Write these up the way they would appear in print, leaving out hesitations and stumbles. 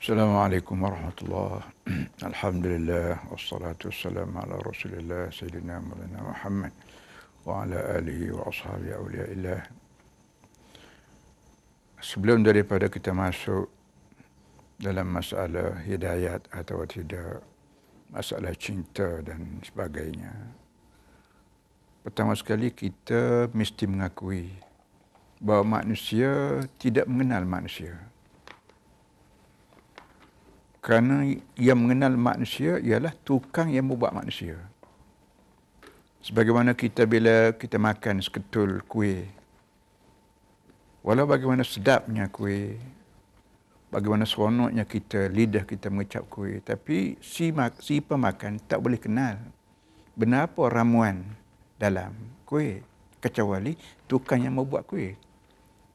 Assalamualaikum warahmatullahi Alhamdulillah wassalatu wassalamu ala Rasulillah Sayyidina Maulana Muhammad wa ala alihi wa ashabihi awliyaillah. Sebelum daripada kita masuk dalam masalah hidayat atau tidak, masalah cinta dan sebagainya, pertama sekali kita mesti mengakui bahawa manusia tidak mengenal manusia. Kerana yang mengenal manusia ialah tukang yang membuat manusia. Sebagaimana kita bila kita makan seketul kuih, walau bagaimana sedapnya kuih, bagaimana seronoknya lidah kita mengecap kuih, tapi si pemakan tak boleh kenal benapa ramuan dalam kuih, kecuali tukang yang membuat kuih.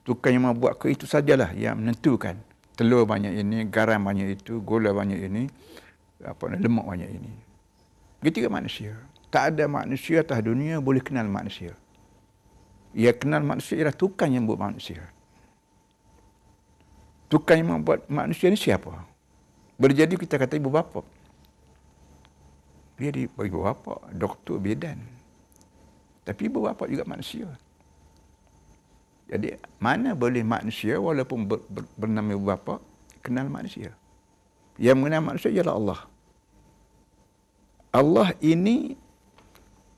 Tukang yang membuat kuih itu sajalah yang menentukan telur banyak ini, garam banyak itu, gula banyak ini, lemak banyak ini. Begitu juga manusia. Tak ada manusia atas dunia boleh kenal manusia. Ia kenal manusia ialah tukang yang buat manusia. Tukang yang membuat manusia ni siapa? Boleh jadi kita kata ibu bapa. Dia ibu bapa, doktor, bidan. Tapi ibu bapa juga manusia. Jadi mana boleh manusia walaupun bernama ibu bapa kenal manusia. Yang mengenal manusia ialah Allah. Allah ini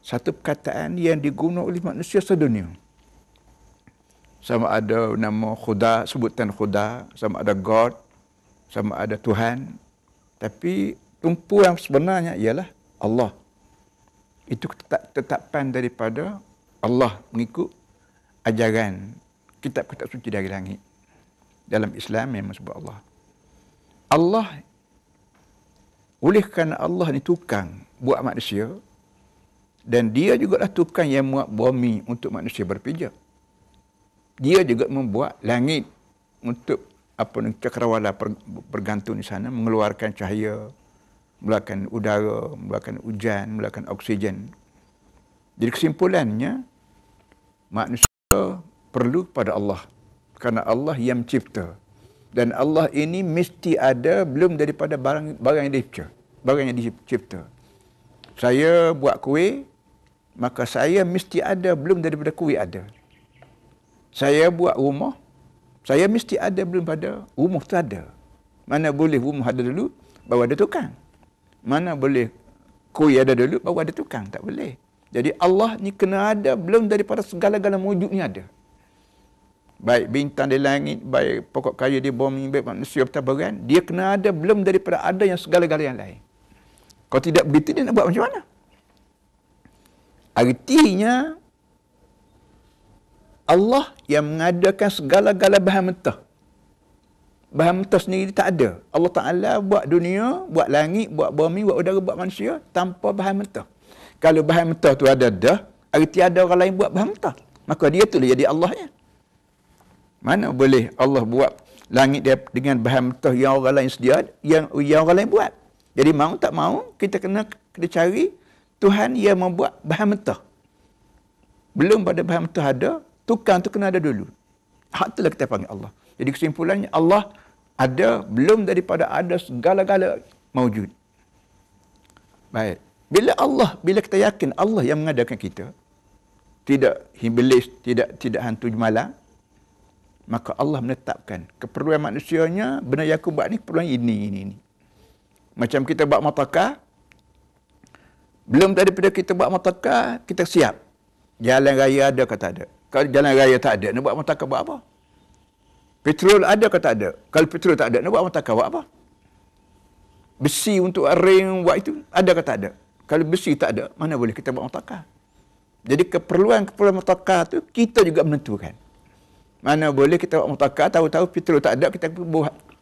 satu perkataan yang digunakan oleh manusia sedunia. Sama ada nama Khuda, sebutan Khuda, sama ada God, sama ada Tuhan. Tapi tumpu yang sebenarnya ialah Allah. Itu tetapan daripada Allah mengikut ajaran kitab-kitab suci dari langit. Dalam Islam memang sebut Allah. Allah, oleh kerana Allah ni tukang buat manusia, dan dia juga lah tukang yang buat bumi untuk manusia berpijak. Dia juga membuat langit untuk cakrawala bergantung di sana, mengeluarkan cahaya, mengeluarkan udara, mengeluarkan hujan, mengeluarkan oksigen. Jadi kesimpulannya, manusia perlu pada Allah. Kerana Allah yang mencipta. Dan Allah ini mesti ada belum daripada barang yang dicipta. Barang yang dicipta. Saya buat kuih, maka saya mesti ada belum daripada kuih ada. Saya buat rumah, saya mesti ada belum pada rumah tu ada. Mana boleh rumah ada dulu, baru ada tukang. Mana boleh kuih ada dulu, baru ada tukang. Tak boleh. Jadi Allah ni kena ada belum daripada segala-gala wujud ni ada. Baik bintang di langit, baik pokok kayu di bumi, baik manusia bertaburan, dia kena ada belum daripada ada yang segala-gala yang lain. Kalau tidak begitu, dia nak buat macam mana? Artinya, Allah yang mengadakan segala-gala bahan mentah. Bahan mentah sendiri tak ada. Allah Ta'ala buat dunia, buat langit, buat bumi, buat udara, buat manusia tanpa bahan mentah. Kalau bahan mentah tu ada dah, arti ada orang lain buat bahan mentah. Maka dia tu jadi Allahnya. Mana boleh Allah buat langit dia dengan bahan mentah yang orang lain sedia, yang orang lain buat. Jadi mau tak mau, kita kena cari Tuhan yang membuat bahan mentah. Belum pada bahan mentah ada, tukang tu kena ada dulu. Hak itulah kita panggil Allah. Jadi kesimpulannya, Allah ada belum daripada ada segala-gala mawujud. Baik. Bila kita yakin Allah yang mengadakan kita, tidak iblis, tidak hantu malang, maka Allah menetapkan keperluan manusianya, benda yang aku buat ni keperluan ini. Macam kita buat motorkar, belum daripada kita buat motorkar, kita siap. Jalan raya ada ke tak ada? Kalau jalan raya tak ada, nak buat motorkar buat apa? Petrol ada ke tak ada? Kalau petrol tak ada, nak buat motorkar buat apa? Besi untuk ring buat itu, ada ke tak ada? Kalau besi tak ada, mana boleh kita buat motorkar? Jadi keperluan motorkar tu, kita juga menentukan. Mana boleh kita buat motorkar, tahu-tahu petrol tak ada, kita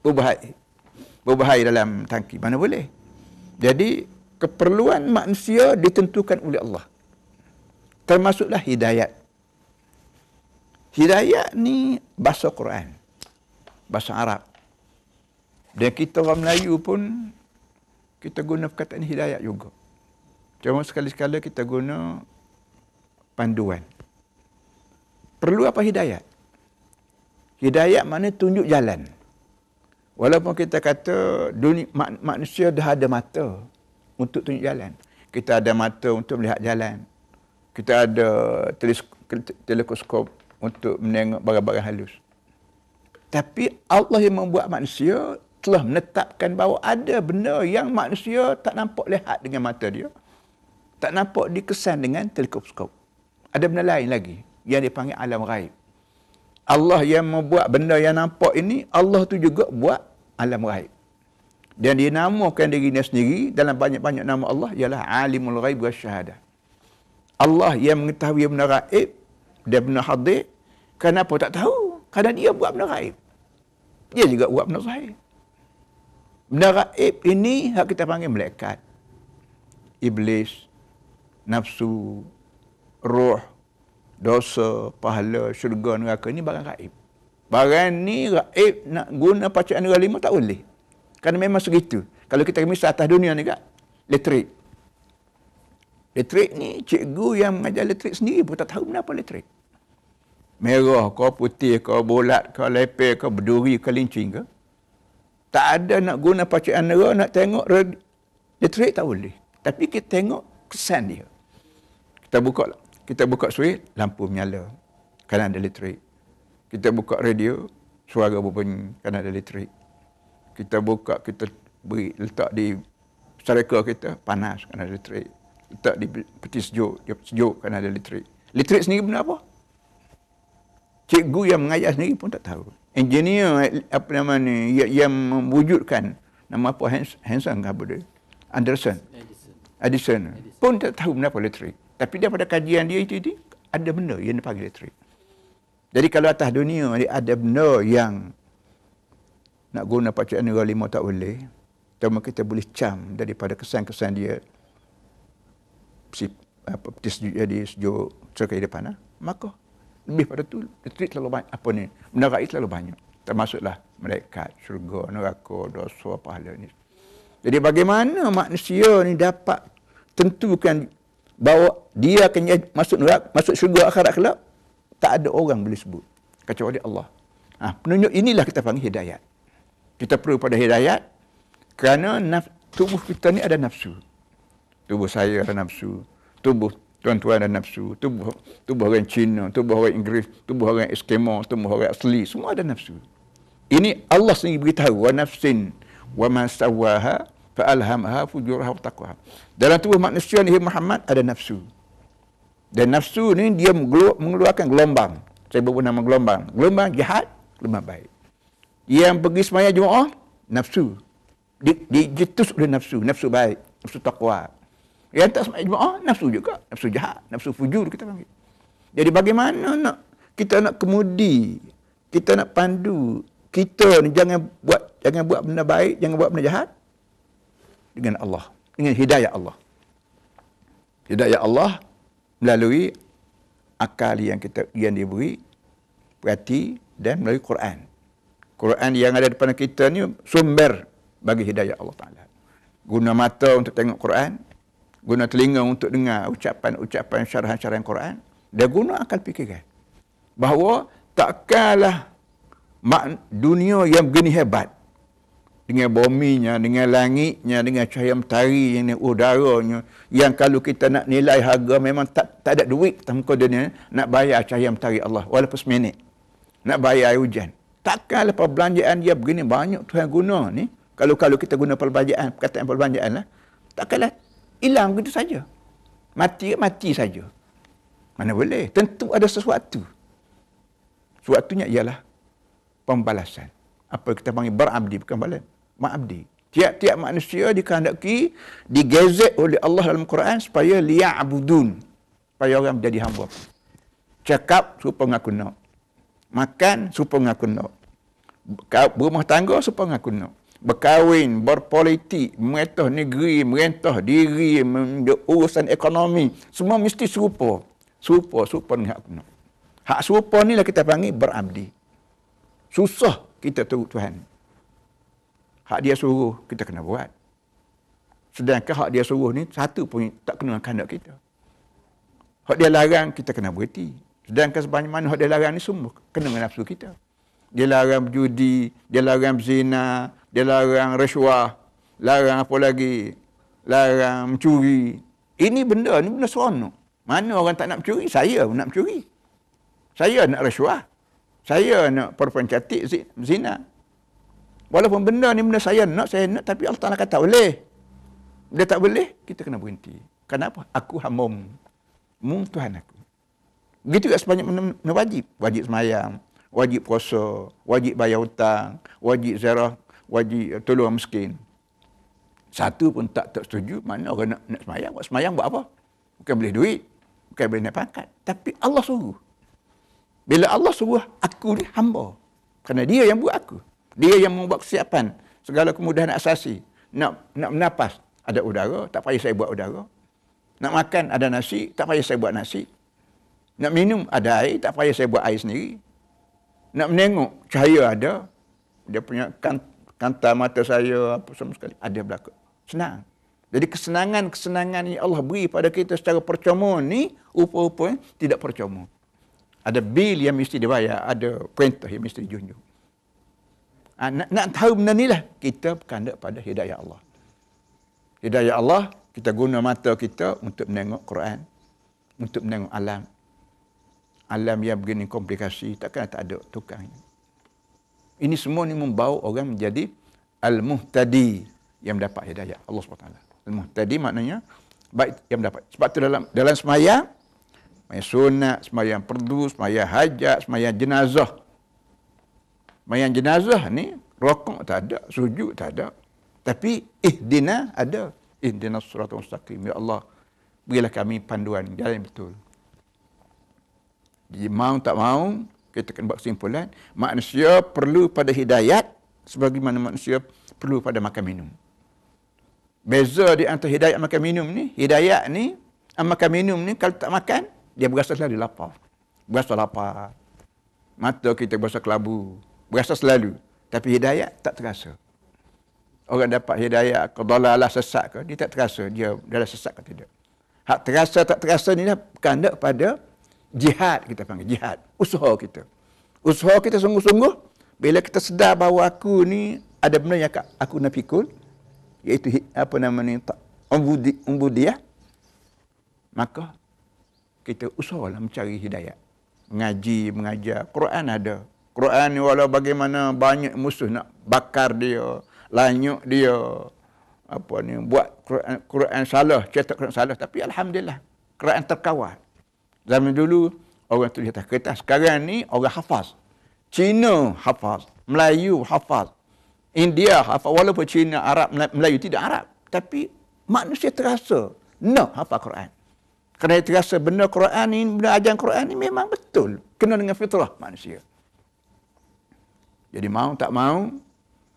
berbahaya dalam tangki. Mana boleh? Jadi, keperluan manusia ditentukan oleh Allah. Termasuklah hidayat. Hidayat ni bahasa Quran. Bahasa Arab. Dan kita orang Melayu pun, kita guna perkataan hidayat juga. Cuma sekali-sekala kita guna panduan. Perlu apa hidayat? Hidayat maknanya tunjuk jalan. Walaupun kita kata manusia dah ada mata untuk tunjuk jalan. Kita ada mata untuk melihat jalan. Kita ada teleskop untuk menengok barang-barang halus. Tapi Allah yang membuat manusia telah menetapkan bahawa ada benda yang manusia tak nampak lihat dengan mata dia. Tak nampak dikesan dengan teleskop. Ada benda lain lagi yang dipanggil alam ghaib. Allah yang membuat benda yang nampak ini, Allah tu juga buat alam ghaib. Dan dia namakan dirinya sendiri dalam banyak-banyak nama Allah ialah Alimul Ghaib Wasyahadah. Allah yang mengetahui benda ghaib dan benda hadir. Kenapa tak tahu? Kerana dia buat benda ghaib. Dia juga buat benda zahir. Benda ghaib ini hak kita panggil malaikat, iblis, nafsu, roh, dosa, pahala, syurga, neraka ni barang gaib. Barang ni gaib nak guna bacaan negara lima tak boleh. Kerana memang segitu. Kalau kita misal atas dunia ni kak, elektrik. Elektrik ni cikgu yang mengajar elektrik sendiri pun tak tahu kenapa elektrik. Merah ke, putih ke, bulat ke, lepel ke, berduri ke, lincing ke. Tak ada nak guna bacaan negara, nak tengok elektrik tak boleh. Tapi kita tengok kesan dia. Kita buka switch, lampu menyala kerana ada elektrik. Kita buka radio, suara berbunyi kerana ada elektrik. Kita buka, kita letak di sareka kita, panas kerana ada elektrik. Letak di peti sejuk, dia sejuk kerana ada elektrik. Elektrik sendiri benda apa? Cikgu yang mengajar sendiri pun tak tahu. Engineer apa nama ni yang mewujudkan nama apa Hanson ke apa dia? Edison pun tak tahu kenapa elektrik. Tapi daripada kajian dia itu ada benda yang dipanggil elektrik. Jadi kalau atas dunia ada benda yang nak guna bacaan negara lima tak boleh, cuma kita boleh cam daripada kesan-kesan dia peti sejuk jadi sejuk serkai depan, maka lebih pada tu elektrik terlalu banyak, apa ni, benda gaib terlalu banyak. Termasuklah malaikat, syurga, neraka, dosa, pahala ni. Jadi bagaimana manusia ni dapat tentukan bahawa dia akan masuk syurga akhirat kelak? Tak ada orang boleh sebut kecuali Allah. Penunjuk inilah kita panggil hidayat. Kita perlu pada hidayat kerana tubuh kita ni ada nafsu. Tubuh saya ada nafsu. Tubuh tuan-tuan ada nafsu. Tubuh orang Cina, tubuh orang Inggeris, tubuh orang Eskimo, tubuh orang asli, semua ada nafsu. Ini Allah sendiri beritahu, wa nafsin wa ma sawaha fa alhamaha fujuraha wa taqwaha. Dalam tubuh manusia ni Muhammad ada nafsu. Dan nafsu ni dia mengeluarkan gelombang. Saya sebut nama gelombang. Gelombang jahat, gelombang baik. Yang pergi sembahyang Jumaat, nafsu. Dijetus oleh nafsu, nafsu baik, nafsu taqwa. Yang tak sembahyang Jumaat, nafsu juga, nafsu jahat, nafsu fujur kita panggil. Jadi bagaimana kita nak kemudi, kita nak pandu, kita ni jangan buat benda baik, jangan buat benda jahat dengan Allah, dengan hidayah Allah. Hidayah Allah melalui akal yang diberi, perhati dan melalui Quran. Quran yang ada depan kita ni sumber bagi hidayah Allah Ta'ala. Guna mata untuk tengok Quran, guna telinga untuk dengar ucapan-ucapan syarahan-syarahan Quran, dan guna akal fikiran. Bahawa takkanlah dunia yang begini hebat, dengan buminya, dengan langitnya, dengan cahaya matahari, dengan udaranya, yang kalau kita nak nilai harga memang tak ada duit tanpa dunia, nak bayar cahaya matahari Allah, walaupun seminit. Nak bayar air hujan. Takkanlah perbelanjaan dia begini banyak Tuhan guna ni. Kalau kita guna perkataan perbelanjaan lah, takkanlah hilang begitu saja. Mati saja. Mana boleh? Tentu ada sesuatu. Sesuatunya ialah pembalasan. Apa kita panggil berabdi, bukan balas. Ma'abdi. Tiap-tiap manusia dikehendaki, digezet oleh Allah dalam Quran supaya liya'budun. Supaya orang menjadi hamba. Cakap supaya ngaku nak. Makan supaya ngaku nak. Berumah tangga supaya ngaku nak. Berkahwin, berpolitik, merentah negeri, merentah diri, urusan ekonomi, semua mesti serupa. Serupa dengan hak nak. Hak serupa ni lah kita panggil berabdi. Susah kita tahu Tuhan. Hak dia suruh, kita kena buat. Sedangkan hak dia suruh ni, satu pun tak kena dengan kehendak kita. Hak dia larang, kita kena berhenti. Sedangkan sebanyak mana hak dia larang ni semua kena dengan nafsu kita. Dia larang berjudi, dia larang berzina, dia larang rasuah, larang apa lagi, larang mencuri. Ini benda seronok. Mana orang tak nak mencuri? Saya nak mencuri. Saya nak rasuah. Saya nak perempuan cantik zina. Walaupun benda ni benda saya nak, tapi Allah Ta'ala kata boleh. Bila tak boleh, kita kena berhenti. Kenapa? Aku hamba-Mu. Mu Tuhan aku. Begitu juga sebanyak benda wajib. Wajib semayang, wajib puasa, wajib bayar hutang, wajib ziarah, wajib tolong miskin. Satu pun tak setuju, mana orang nak semayang. Buat semayang buat apa? Bukan boleh duit, bukan boleh naik pangkat. Tapi Allah suruh. Bila Allah suruh, aku ni hamba. Kerana dia yang buat aku. Dia yang membuat kesiapan segala kemudahan asasi. Nak menapas, ada udara, tak payah saya buat udara. Nak makan, ada nasi, tak payah saya buat nasi. Nak minum, ada air, tak payah saya buat air sendiri. Nak menengok, cahaya ada. Dia punya kanta mata saya, apa sama sekali, ada belakang. Senang. Jadi kesenangan yang Allah beri pada kita secara percuma ni, rupa-rupa tidak percuma. Ada bil yang mesti dibayar, ada perintah yang mesti dijunjung. Nak tahu benda ni lah, kita berkandak pada hidayah Allah. Hidayah Allah, kita guna mata kita untuk menengok Quran, untuk menengok alam. Alam yang begini komplikasi, takkan tak ada tukangnya. Ini semua ni membawa orang menjadi al-muhtadi yang mendapat hidayah Allah SWT. Al-muhtadi maknanya baik yang mendapat. Sebab tu dalam semayang, semayang sunat, semayang perdu, semayang hajat, semayang jenazah. Semayang jenazah ni, rokok tak ada, sujud tak ada. Tapi ihdina ada. Ihdinas siratal mustaqim. Ya Allah, berilah kami panduan jalan yang betul. Jadi mau tak mau, kita akan buat kesimpulan, manusia perlu pada hidayat sebagaimana manusia perlu pada makan minum. Beza di antara hidayat makan minum ni, hidayat ni, makan minum ni kalau tak makan, dia berasa selalu lapar. Berasa lapar. Mata kita berasa kelabu. Berasa selalu. Tapi hidayat tak terasa. Orang dapat hidayat, kedalalah sesat ke, dia tak terasa dia dalam sesat ke tidak. Hak terasa tak terasa ni dah berkandak pada jihad, kita panggil jihad, usaha kita. Usaha kita sungguh-sungguh, bila kita sedar bahawa aku ni ada benda yang aku nak pikul, iaitu apa nama ni, ubudiyah, maka kita usahalah mencari hidayat. Mengaji, mengajar. Quran ada. Quran ni walau bagaimana banyak musuh nak bakar dia, lanyuk dia, apa ni, buat Quran salah, cetak Quran salah, tapi alhamdulillah Quran terkawal. Zaman dulu orang tulis atas kertas, sekarang ni orang hafaz. Cina hafaz, Melayu hafaz, India hafaz, walaupun Cina, Arab, Melayu tidak Arab, tapi manusia terasa nak hafaz Quran. Kerana terasa benda Quran ni, benda ajaran Quran ni memang betul, kena dengan fitrah manusia. Jadi mau tak mau,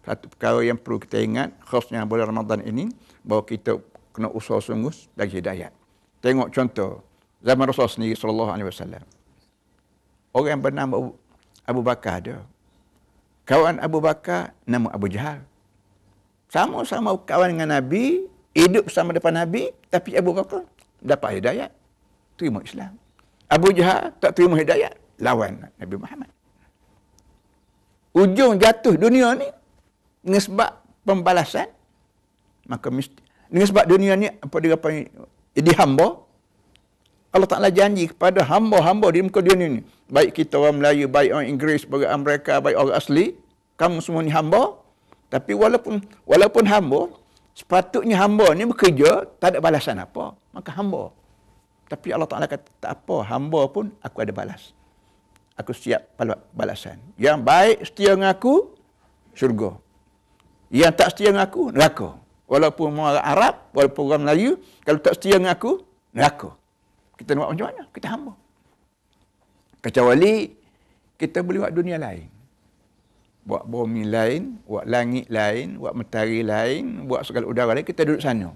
satu perkara yang perlu kita ingat, khasnya bulan Ramadan ini, bahawa kita kena usaha sungguh bagi hidayat. Tengok contoh, zaman Rasulullah sendiri SAW. Orang yang bernama Abu Bakar ada. Kawan Abu Bakar nama Abu Jahal. Sama-sama kawan dengan Nabi, hidup bersama depan Nabi, tapi Abu Bakar dapat hidayat, terima Islam. Abu Jahal tak terima hidayat, lawan Nabi Muhammad. Ujung jatuh dunia ni dengan sebab pembalasan, maka mesti dengan sebab dunia ni apa dia jadi hamba. Allah Ta'ala janji kepada hamba-hamba di muka dunia ni, baik kita orang Melayu, baik orang Inggeris, baik orang Amerika, baik orang asli, kamu semua ni hamba. Tapi walaupun hamba, sepatutnya hamba ni bekerja, tak ada balasan apa, maka hamba. Tapi Allah Ta'ala kata, tak apa, hamba pun aku ada balas. Aku siap balasan. Yang baik setia dengan aku, syurga. Yang tak setia dengan aku, neraka. Walaupun orang Arab, walaupun orang Melayu, kalau tak setia dengan aku, neraka. Kita nak buat macam mana? Kita hamba. Kecuali kita boleh buat dunia lain. Buat bumi lain, buat langit lain, buat matahari lain, buat segala udara lain, kita duduk sana.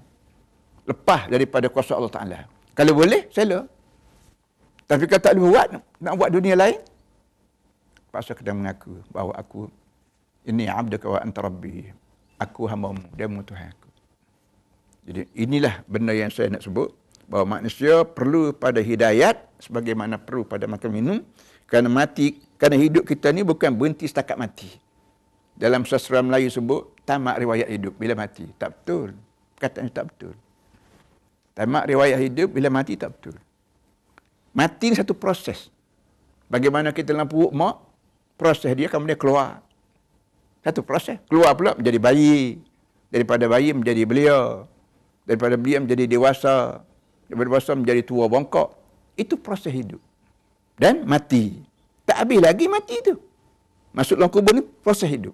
Lepas daripada kuasa Allah Ta'ala. Kalau boleh, sela. Tapi kalau tak boleh buat, nak buat dunia lain, pasal kena mengaku bahawa aku ini abdaka wa anta rabbi. Aku hamba-Mu, dia-Mu Tuhan aku. Jadi inilah benda yang saya nak sebut, bahawa manusia perlu pada hidayat sebagaimana perlu pada makan minum, kerana hidup kita ni bukan berhenti setakat mati. Dalam sastra Melayu sebut, tamat riwayat hidup bila mati. Tak betul. Perkataan tak betul. Tamat riwayat hidup bila mati tak betul. Mati ni satu proses. Bagaimana kita dalam perut mak, proses dia kemudian keluar. Satu proses. Keluar pula menjadi bayi. Daripada bayi menjadi belia. Daripada belia menjadi dewasa. Daripada dewasa menjadi tua bongkok. Itu proses hidup. Dan mati. Tak habis lagi mati tu. Masuk dalam kubur ni proses hidup.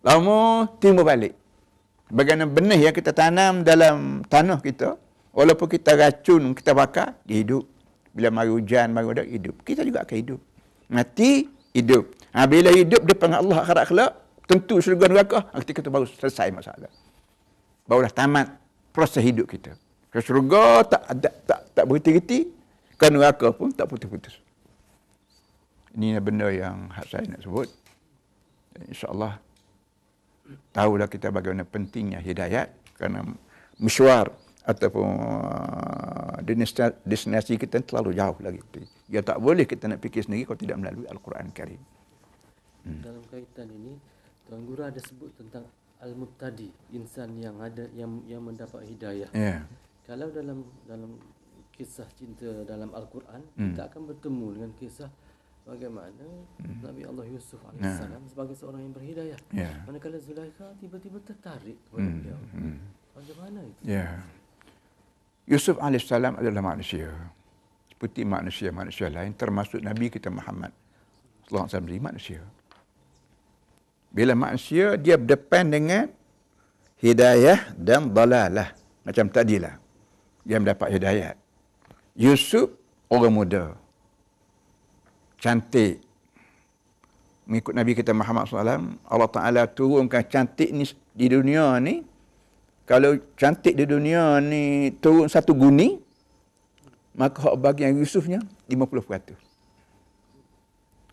Lama timbul balik. Bagaimana benih yang kita tanam dalam tanah kita, walaupun kita racun, kita bakar, dia hidup. Bila mari hujan, mari udah hidup. Kita juga akan hidup. Mati, hidup. Bila hidup depan Allah akhirat kelak, tentu syurga neraka, ketika itu baru selesai masalah. Barulah tamat proses hidup kita. Ke syurga tak berhenti-henti, ke neraka pun tak putus-putus. Ini benda yang saya nak sebut. InsyaAllah tahulah kita bagaimana pentingnya hidayat, kerana mesyuar ataupun destinasi kita terlalu jauh lagi. Ya tak boleh kita nak fikir sendiri kalau tidak melalui Al-Quran Karim. Dalam kaitan ini, Tuan Guru ada sebut tentang Al-Mubtadi, insan yang ada yang mendapat hidayah. Yeah. Kalau dalam kisah cinta dalam Al-Quran, kita akan bertemu dengan kisah bagaimana Nabi Allah Yusuf AS sebagai seorang yang berhidayah. Manakala Zulaikha tiba-tiba tertarik kepada beliau. Bagaimana itu? Yusuf AS adalah manusia. Seperti manusia-manusia lain, termasuk Nabi kita Muhammad SAW manusia. Bila manusia, dia berdepan dengan hidayah dan dalalah. Macam tadilah. Dia mendapat hidayat. Yusuf, orang muda. Cantik. Mengikut Nabi kita Muhammad SAW, Allah Ta'ala turunkan cantik ni di dunia ni. Kalau cantik di dunia ni turun satu guni, maka hak bagian Yusufnya 50%.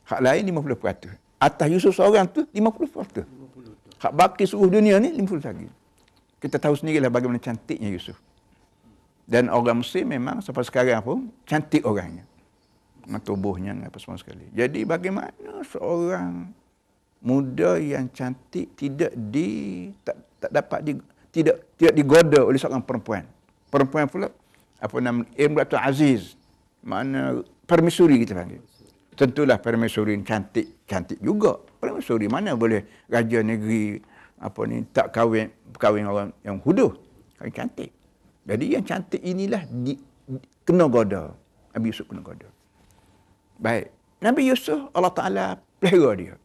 Hak lain 50%. Atas Yusuf seorang tu 50%. Hak baki seluruh dunia ni 50% lagi. Kita tahu sendirilah bagaimana cantiknya Yusuf. Dan orang Mesir memang sampai sekarang pun cantik orangnya. Tubuhnya apa semua sekali. Jadi bagaimana seorang muda yang cantik tidak digoda oleh seorang perempuan. Perempuan pula apa nama Imratul Aziz. Mana permaisuri kita panggil. Tentulah permaisuri cantik juga. Permaisuri mana boleh raja negeri tak kahwin orang yang huduh. Kahwin cantik. Jadi yang cantik inilah kena goda. Nabi Yusuf kena goda. Baik. Nabi Yusuf, Allah Ta'ala pelihara dia.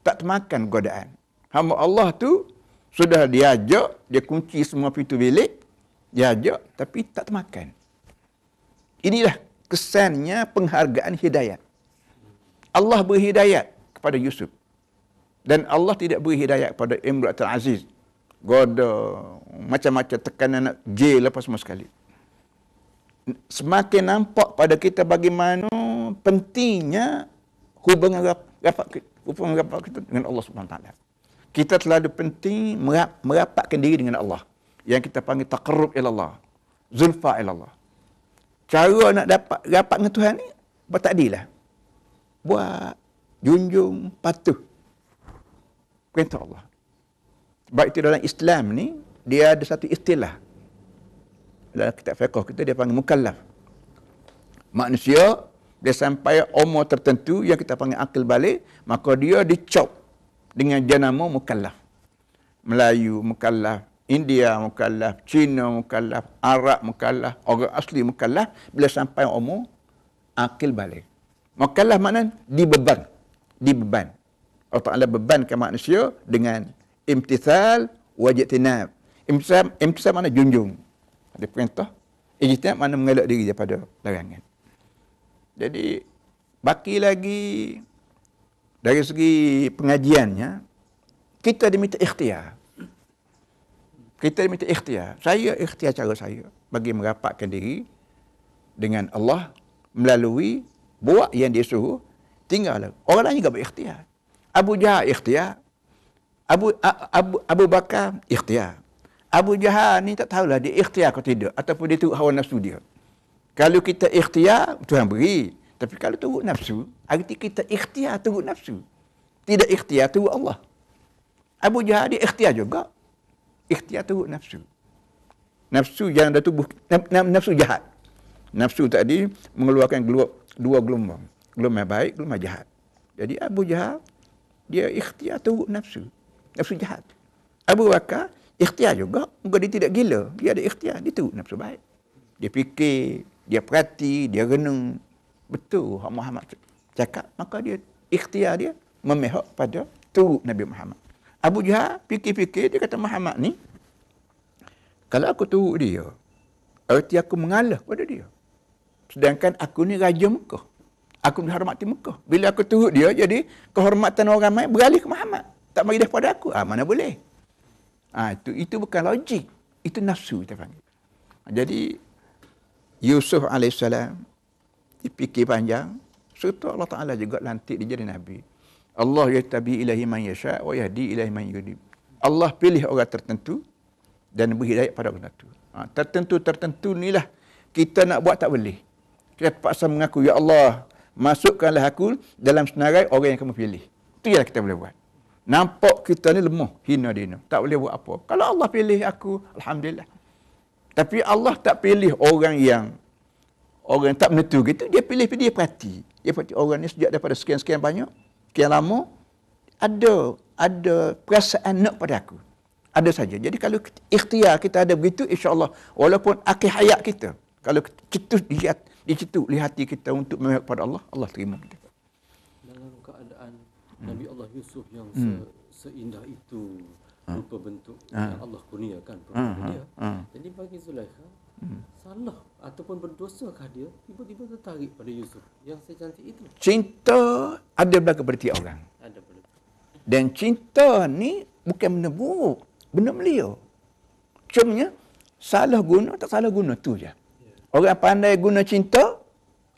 Tak termakan godaan. Hamba Allah tu sudah diajak, dia kunci semua pintu bilik, diajak, tapi tak termakan. Inilah kesannya penghargaan hidayat. Allah beri hidayat kepada Yusuf. Dan Allah tidak beri hidayat kepada Imratul Aziz. Goda, macam-macam tekanan nak jail apa semua sekali. Semakin nampak pada kita bagaimana pentingnya hubungan rapat kita dengan Allah Subhanahu Wa Taala. Kita terlalu penting merapatkan diri dengan Allah. Yang kita panggil taqarrub ila Allah, zulfa ila Allah. Cara nak dapat rapat dengan Tuhan ni bertakdilah. Buat, junjung, patuh perintah Allah. Sebab itu dalam Islam ni dia ada satu istilah. Dalam kitab fiqh kita dia panggil mukallaf. Manusia dia sampai umur tertentu yang kita panggil akil balik, maka dia dicop dengan jenama mukallaf. Melayu mukallaf, India mukallaf, Cina mukallaf, Arab mukallaf, orang asli mukallaf bila sampai umur akil balik. Mukallaf maknanya dibeban. Allah Ta'ala bebankan manusia dengan imtithal wa ijtinab. Imtithal makna junjung. Ada perintah. Ijtinab makna mengelak diri daripada larangan. Jadi, baki lagi dari segi pengajiannya, kita diminta ikhtiar. Saya ikhtiar cara saya bagi merapatkan diri dengan Allah melalui buat yang dia suruh, tinggal. Orang lain juga berikhtiar. Abu Jahal ikhtiar. Abu Bakar ikhtiar. Abu Jahal ni tak tahulah dia ikhtiar atau tidak, ataupun dia turut hawa nafsu dia. Kalau kita ikhtiar, Tuhan beri. Tapi kalau turut nafsu, arti kita ikhtiar turut nafsu. Tidak ikhtiar turut Allah. Abu Jahal dia ikhtiar juga. Ikhtiar turut nafsu. Nafsu yang ada tubuh, nafsu jahat. Nafsu tadi mengeluarkan dua gelombang. Gelombang baik, gelombang jahat. Jadi Abu Jahal, dia ikhtiar turut nafsu. Nafsu jahat. Abu Bakar, ikhtiar juga. Mungkin dia tidak gila. Dia ada ikhtiar, dia turut nafsu baik. Dia fikir, dia perhati, dia renung. Betul Muhammad cakap, maka dia ikhtiar dia memihak pada turut Nabi Muhammad. Abu Jahal fikir-fikir, dia kata Muhammad ni, kalau aku turut dia, arti aku mengalah pada dia. Sedangkan aku ni Raja Mekah. Aku dihormati Mekah. Bila aku turut dia, jadi kehormatan orang ramai beralih ke Muhammad. Tak bagi daripada aku. Mana boleh. Itu bukan logik. Itu nafsu kita panggil. Jadi, Yusuf AS dipikir panjang, serta Allah Ta'ala juga lantik dia jadi Nabi. Allah yatabi ilahi man yasha' wa yahdi ilahi man yudib. Allah pilih orang tertentu dan beri hidayah pada orang tertentu. Tertentu inilah kita nak buat tak boleh. Kita paksa mengaku, ya Allah, masukkanlah aku dalam senarai orang yang kamu pilih. Itu yang kita boleh buat. Nampak kita ni lemah, hina dina. Tak boleh buat apa. Kalau Allah pilih aku, Alhamdulillah. Tapi Allah tak pilih orang yang tak menentu gitu. Dia pilih, dia perhati. Dia perhati orang ni sejak daripada sekian-sekian banyak, sekian lama, ada perasaan nak pada aku. Ada saja. Jadi kalau ikhtiar kita ada begitu, insya-Allah, walaupun akhir hayat kita, kalau kita dicetuk di hati kita untuk memihak pada Allah, Allah terima kita. Dalam keadaan Nabi Allah Yusuf yang seindah itu rupa bentuk yang Allah kurniakan kepada dia. Jadi bagi Zulaikha, salah ataupun berdosakah dia tiba-tiba tertarik pada Yusuf yang secantik itu? Cinta ada berlaku pada tiap orang. Ada berlaku. Dan cinta ni bukan benda buruk, benda mulia. Cumanya salah guna tak salah guna tu je. Orang pandai guna cinta,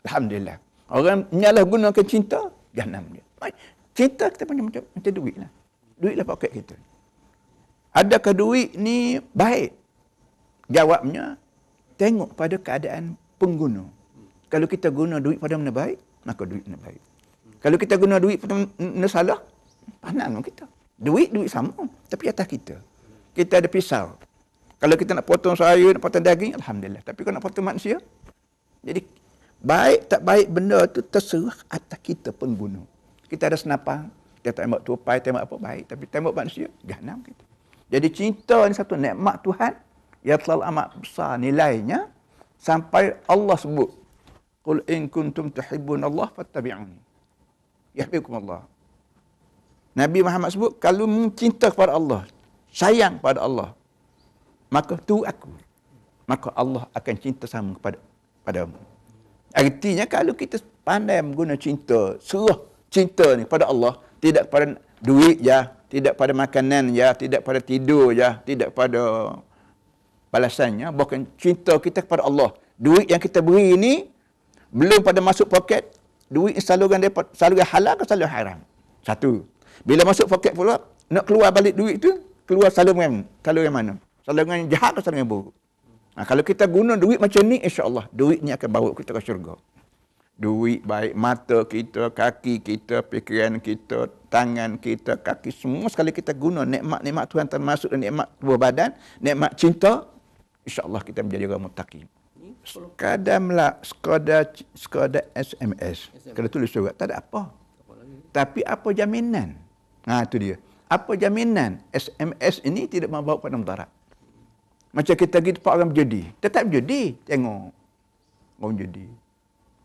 Alhamdulillah. Orang menyalahgunakan cinta, jahanam dia. Cinta kita macam duit lah. Duit lah poket kita. Adakah duit ni baik? Jawabnya, tengok pada keadaan pengguna. Kalau kita guna duit pada benda baik, maka duit benda baik. Kalau kita guna duit pada benda salah, panas kita. Duit sama, tapi atas kita. Kita ada pisau. Kalau kita nak potong sayur, nak potong daging, Alhamdulillah. Tapi kalau nak potong manusia, jadi baik tak baik benda tu terserah atas kita pengguna. Kita ada senapang, kita tembak tupai, tembak apa baik. Tapi tembak manusia, jahanam kita. Jadi cinta ni satu nikmat Tuhan yang terlalu amat besar nilainya sampai Allah sebut, "Qul in kuntum tuhibbunallah fattabi'uni yuhibbukumullah." Nabi Muhammad sebut, kalau mencinta kepada Allah, sayang pada Allah, maka tu aku. Maka Allah akan cinta sama padamu. Artinya kalau kita pandai menggunakan cinta, serah cinta ni pada Allah, tidak pada duit je, tidak pada makanan je, tidak pada tidur je, tidak pada balasannya, bahkan cinta kita kepada Allah. Duit yang kita beri ni belum pada masuk poket, duit saluran halal ke saluran haram. Satu. Bila masuk poket pula, nak keluar balik duit tu, keluar saluran mana? Saluran jahat atau saluran buruk? Kalau kita guna duit macam ni, insya-Allah duit ni akan bawa kita ke syurga. Duit baik mata kita, kaki kita, fikiran kita, tangan kita, kaki, semua sekali kita guna nikmat-nikmat Tuhan termasuk nikmat tubuh badan, nikmat cinta, insya-Allah kita menjadi orang muttaqin. Sekadar SMS. Kalau tulis surat tak ada apa. Tapi apa jaminan? Itu dia. Apa jaminan SMS ini tidak membawa pada mudarat? Macam kita pergi tempat orang berjudi. Tetap berjudi. Tengok orang berjudi.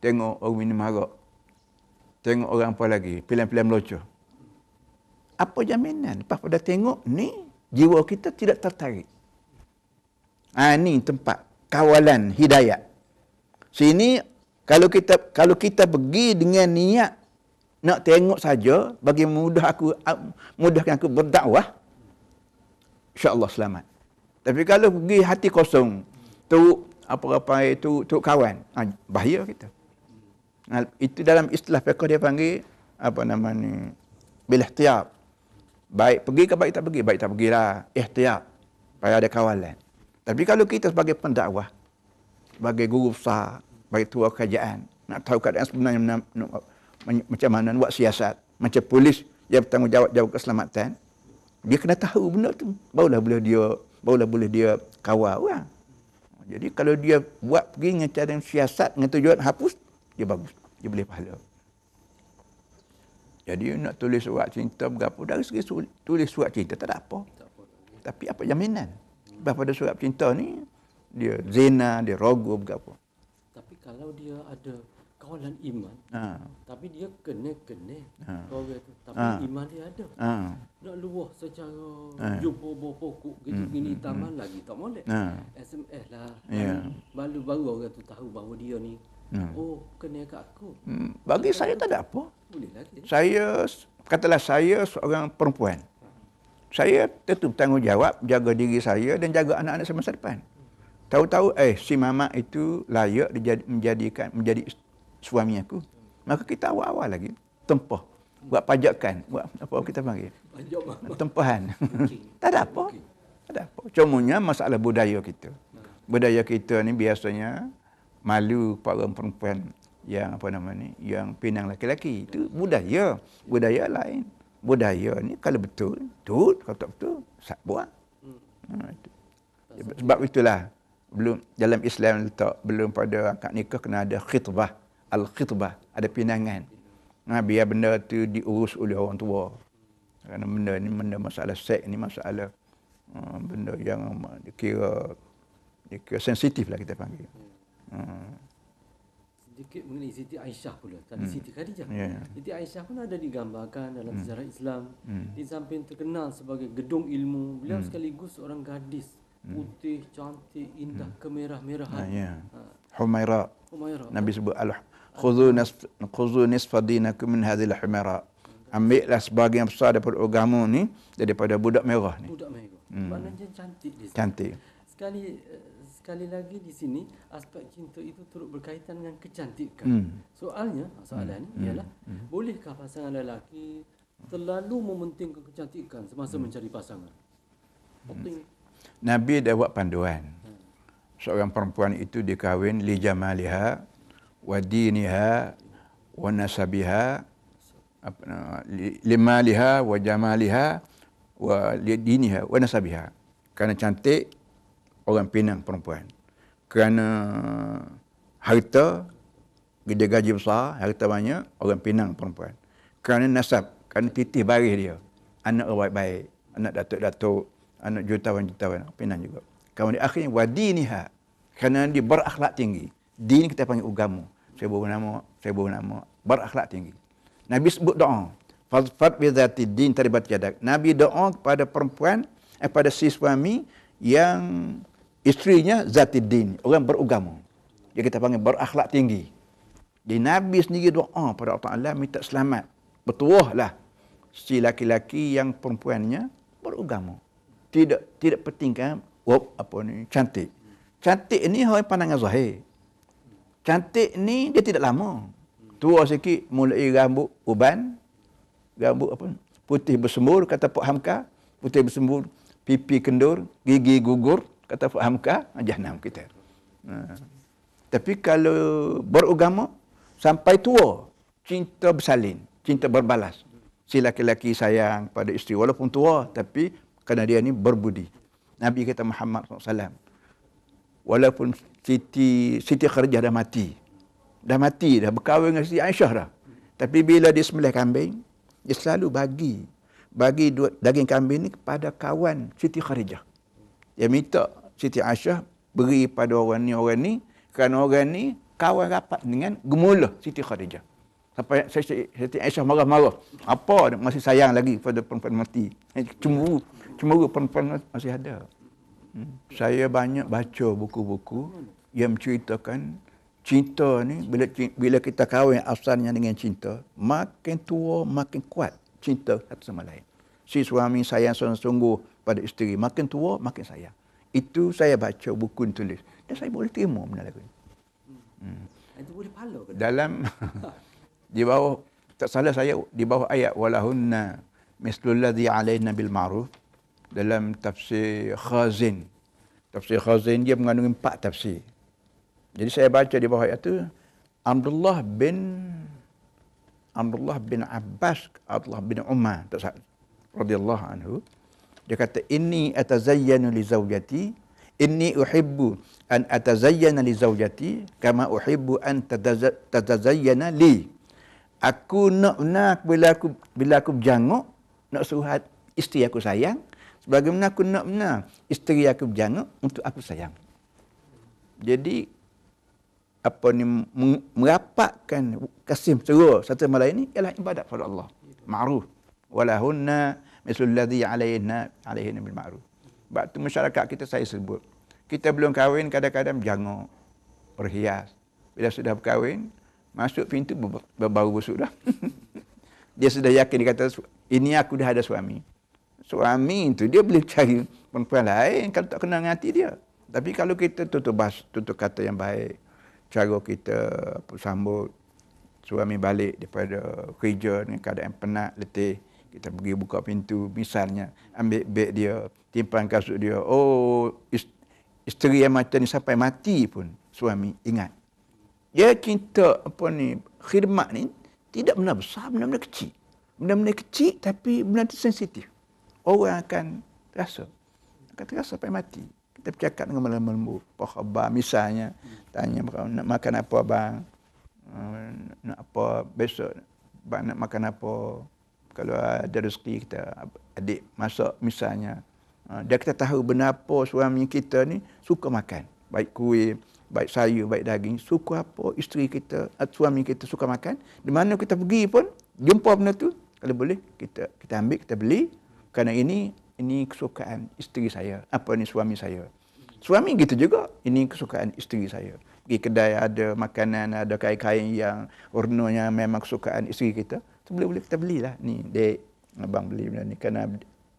Tengok orang minum arak. Tengok orang apa lagi. Pilihan-pilihan melocor. Apa jaminan? Lepas pada tengok ni, jiwa kita tidak tertarik. Ni tempat kawalan hidayat. Sini, kalau kita pergi dengan niat nak tengok saja bagi mudahkan aku berdakwah, insya-Allah selamat. Tapi kalau pergi hati kosong, tu apa-apa itu kawan, bahaya kita. Itu dalam istilah fiqh dia panggil bil ihtiyat. Baik pergi ke baik tak pergi? Baik tak pergilah. Ihtiyat. Supaya ada kawalan. Tapi kalau kita sebagai pendakwah, sebagai guru besar, sebagai tua kerajaan, nak tahu keadaan sebenarnya macam mana buat siasat, macam polis yang bertanggungjawab keselamatan, Dia kena tahu benda tu. Barulah boleh dia kawal orang. Jadi kalau dia buat pergi dengan cara yang siasat dengan tujuan hapus, dia bagus. Dia boleh pahala. Jadi nak tulis surat cinta berapa, dari segi tulis surat cinta tak ada apa. Tapi apa jaminan? Pada surat cinta ni, dia zina, dia rogo berapa. Tapi kalau dia ada kawalan iman, tapi dia kena orang tu, tapi iman dia ada. Nak luah secara jumpa pokok gini taman lagi tak boleh. SMS lah. Baru orang tu tahu bahawa dia ni kena kat aku. Bagi saya tak ada apa. Boleh lagi. Katalah saya seorang perempuan. Saya tentu bertanggungjawab jaga diri saya dan jaga anak-anak saya masa depan. Tahu-tahu si mama itu layak menjadi suami aku. Maka kita awal-awal lagi tempah, buat pajakan, buat apa kita panggil? Tempahan. Tak ada apa. Tak ada apa. Cumanya masalah budaya kita. Budaya kita ni biasanya malu para perempuan yang yang pinang laki-laki. Itu budaya lain. Budaya ni kalau betul, kalau tak betul, buat. Sebab itulah dalam Islam letak belum pada akad nikah kena ada khitbah, al-khitbah, ada pinangan. Biar benda tu diurus oleh orang tua. Kerana benda ni masalah seks ni masalah benda yang dikira sensitif lah kita panggil. Sedikit mengenai Siti Aisyah pula. Tadi Siti Khadijah. Siti Aisyah pun ada digambarkan dalam sejarah Islam. Di samping terkenal sebagai gedung ilmu, beliau sekaligus seorang gadis. Putih, cantik, indah, kemerah-merahan. Humaira. Nabi sebut khudhu nisfa dinakum min hadhil humaira. Ambillah sebahagian besar daripada agama ni daripada budak merah ni. Budak merah. Maknanya cantik dia. Cantik. Sekali lagi di sini aspek cinta itu turut berkaitan dengan kecantikan. Soalan ni ialah bolehkah pasangan lelaki terlalu mementingkan kecantikan semasa mencari pasangan? Penting. Nabi dah buat panduan. Seorang perempuan itu dikahwin li jamaliha wa diniha wa nasabiha, limaliha wa jamaliha wa diniha wa nasabiha. Kerana cantik, orang pinang perempuan. Kerana harta, dia gaji besar, harta banyak, orang pinang perempuan. Kerana nasab, kerana titih baris dia. Anak orang baik-baik, anak datuk-datuk, anak jutawan-jutawan, pinang juga. Kemudian akhirnya wadiniha, kerana dia berakhlak tinggi. Din kita panggil agama. Saya baru nama berakhlak tinggi. Nabi sebut doa. Fadfad bi dzati din taribat yadak. Nabi doa kepada perempuan, pada si suami yang isterinya Zatiddin, orang beragama. Dia kita panggil berakhlak tinggi. Jadi Nabi sendiri doa pada Allah Ta'ala minta selamat. Bertuahlah si laki-laki yang perempuannya beragama. Tidak pentingkan cantik. Cantik ni hanya pandangan zahir. Cantik ni dia tidak lama. Tua sikit mulai rambut uban, rambut putih bersembur kata Pak Hamka, putih bersembur, pipi kendur, gigi gugur, kata Pak Hamka, jahanam kita. Tapi kalau beragama, sampai tua, cinta bersalin, cinta berbalas. Si laki-laki sayang pada isteri, walaupun tua, tapi kerana dia ni berbudi. Nabi kata Muhammad SAW, walaupun Siti Khadijah dah mati, dah berkahwin dengan Siti Aisyah dah. Tapi bila dia sembelih kambing, dia selalu bagi daging kambing ni kepada kawan Siti Khadijah. Dia minta Siti Aisyah beri pada orang ni, kerana orang ni kawan rapat dengan gemula Siti Khadijah. Sampai Siti Aisyah marah-marah. Apa masih sayang lagi pada perempuan mati. Cemburu perempuan masih ada. Saya banyak baca buku-buku yang menceritakan cinta ni, bila kita kahwin asalnya dengan cinta, makin tua makin kuat cinta satu sama lain. Si suami sayang sungguh pada isteri, makin tua makin sayang. Itu saya baca buku tulis dan saya boleh terima benda lagu ni. Itu boleh pahala ke? Dalam di bawah, tak salah saya, di bawah ayat walahunna mislul ladzi alaina bil ma'ruf, dalam tafsir Khazin. Tafsir Khazin dia mengandungi 4 tafsir. Jadi saya baca di bawah ayat itu, Abdullah bin Abbas, Abdullah bin Umar radhiyallahu anhu, Dia kata, inni atazayyanu li zaujati, inni uhibbu an atazayyana li zaujati kama uhibbu an tatazayyana li. Aku nak bila aku berjanguk, nak suruh isteri aku sayang, sebagaimana aku nak isteri aku berjanguk untuk aku sayang. Jadi apa ni, merapatkan kasih mesra satu sama lain ni ialah ibadat pada Allah. Ma'ruf. Walahunna mislul ladzi alaihinna bil ma'ruf. Sebab tu masyarakat kita saya sebut, kita belum kahwin kadang-kadang berjanguk, berhias. Bila sudah berkahwin, masuk pintu berbau busuk dah. Dia sudah yakin, dia kata, ini aku dah ada suami. Suami itu dia boleh cari perempuan lain kalau tak kenal dengan hati dia. Tapi kalau kita tutur kata yang baik, cara kita sambut suami balik daripada kerja dengan keadaan penat, letih, kita pergi buka pintu, misalnya ambil beg dia, timpan kasut dia. Oh, isteri yang macam ni sampai mati pun suami ingat. Dia cinta khidmat ni tidak benda besar, benda-benda kecil. Benda-benda kecil tapi benda tu sensitif. Orang akan terasa sampai mati. Kita bercakap dengan lembut, apa khabar, misalnya tanya nak makan apa bang, nak apa besok, bang nak makan apa, kalau ada rezeki kita adik masak misalnya. Dia kita tahu benda apa suami kita ni suka makan, baik kuih, baik sayur, baik daging, suka apa isteri kita, suami kita suka makan. Di mana kita pergi pun jumpa benda tu, kalau boleh kita ambil, kita beli, kerana ini kesukaan isteri saya, apa ni suami saya. Suami gitu juga, ini kesukaan isteri saya. Pergi kedai ada makanan, ada kain-kain yang warnanya memang kesukaan isteri kita, tu boleh kita belilah. Ni dek, abang beli benda ni kerana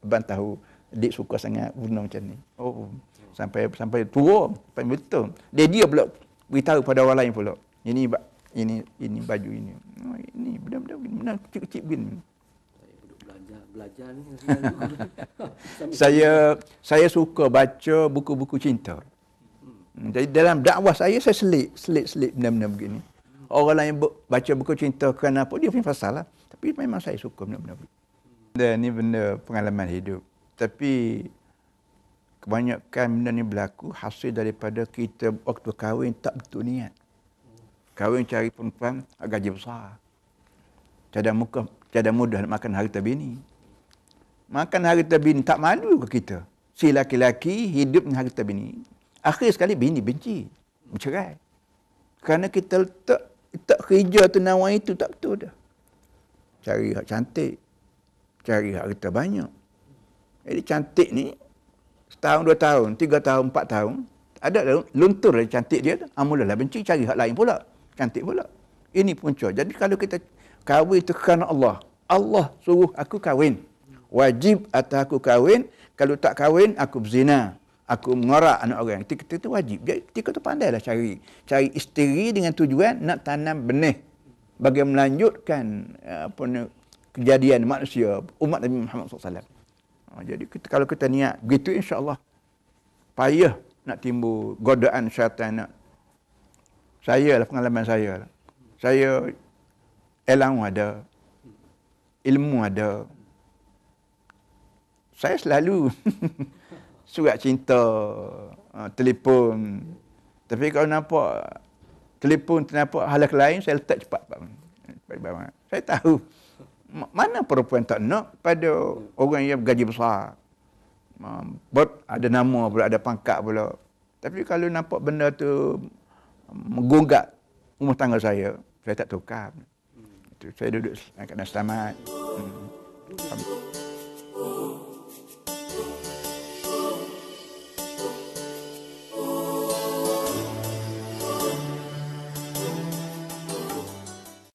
abang tahu dek suka sangat warna macam ni. Oh, sampai tua, sampai betul. Dia pula beritahu pada orang lain pula. Ini baju ini. Oh, ini benda kecil-kecil begini. Belajar ni. Saya suka baca buku-buku cinta. Jadi dalam dakwah saya selit benda-benda begini. Orang lain baca buku cinta kerana apa, dia punya pasal lah. Tapi memang saya suka benda-benda begini. Ini benda pengalaman hidup. Tapi kebanyakan benda ni berlaku hasil daripada kita waktu kahwin tak betul niat. Kahwin cari perempuan gaji besar. Cadang mudah nak makan harta bini. Makan harta bini tak malu ke kita? Si laki-laki hidup dengan harta bini. Akhir sekali bini benci, bercerai. Kerana kita letak kerja tu nawar itu tak betul dah. Cari hak cantik, cari hak harta banyak. Jadi cantik ni setahun, 2 tahun, 3 tahun, 4 tahun, ada luntur dari cantik dia tu. Mulalah benci, cari hak lain pula. Cantik pula. Ini punca. Jadi kalau kita kahwin itu kerana Allah. Allah suruh aku kahwin. Wajib atas aku kahwin. Kalau tak kahwin, aku berzina. Aku mengorak anak orang. Kita tu wajib. Kita tu pandailah cari isteri dengan tujuan nak tanam benih bagi melanjutkan kejadian manusia, umat Nabi Muhammad SAW. Jadi kalau kita niat begitu, insya-Allah payah nak timbul godaan syaitan. Saya lah, pengalaman saya lah. Saya ilmu ada, ilmu ada. Saya selalu surat cinta, telefon. Tapi kalau nampak telefon nampak hal lain, saya letak cepat. Saya tahu mana perempuan tak nak pada orang yang bergaji besar. Ada nama pula, ada pangkat pula. Tapi kalau nampak benda tu menggunggak rumah tangga saya tak tukar. Saya duduk kat selamat.